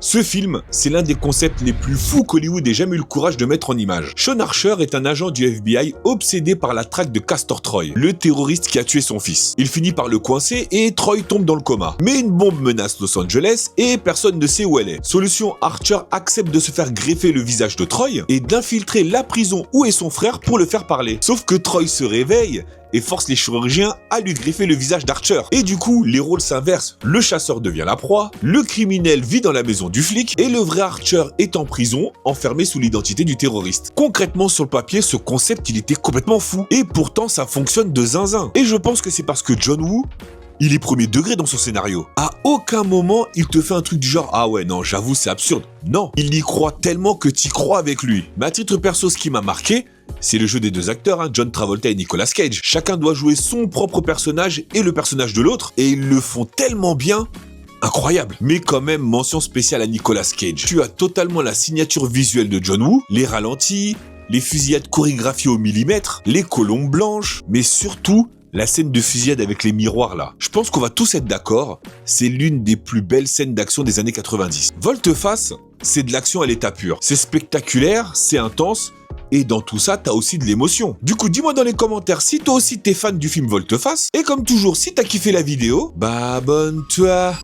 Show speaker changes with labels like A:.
A: Ce film, c'est l'un des concepts les plus fous qu'Hollywood ait jamais eu le courage de mettre en image. Sean Archer est un agent du FBI obsédé par la traque de Castor Troy, le terroriste qui a tué son fils. Il finit par le coincer et Troy tombe dans le coma. Mais une bombe menace Los Angeles et personne ne sait où elle est. Solution, Archer accepte de se faire greffer le visage de Troy et d'infiltrer la prison où est son frère pour le faire parler. Sauf que Troy se réveille et force les chirurgiens à lui greffer le visage d'Archer. Et du coup, les rôles s'inversent. Le chasseur devient la proie, le criminel vit dans la maison du flic, et le vrai Archer est en prison, enfermé sous l'identité du terroriste. Concrètement, sur le papier, ce concept, il était complètement fou. Et pourtant, ça fonctionne de zinzin. Et je pense que c'est parce que John Woo, il est premier degré dans son scénario. À aucun moment, il te fait un truc du genre « Ah ouais, non, j'avoue, c'est absurde ». Non, il y croit tellement que t'y crois avec lui. Mais à titre perso, ce qui m'a marqué, c'est le jeu des deux acteurs, John Travolta et Nicolas Cage. Chacun doit jouer son propre personnage et le personnage de l'autre, et ils le font tellement bien. Incroyable. Mais quand même, mention spéciale à Nicolas Cage. Tu as totalement la signature visuelle de John Woo, les ralentis, les fusillades chorégraphiées au millimètre, les colombes blanches, mais surtout la scène de fusillade avec les miroirs là. Je pense qu'on va tous être d'accord, c'est l'une des plus belles scènes d'action des années 90. Volte-face, c'est de l'action à l'état pur. C'est spectaculaire, c'est intense, et dans tout ça, t'as aussi de l'émotion. Du coup, dis-moi dans les commentaires si toi aussi t'es fan du film Volte-face, et comme toujours, si t'as kiffé la vidéo, bah abonne-toi.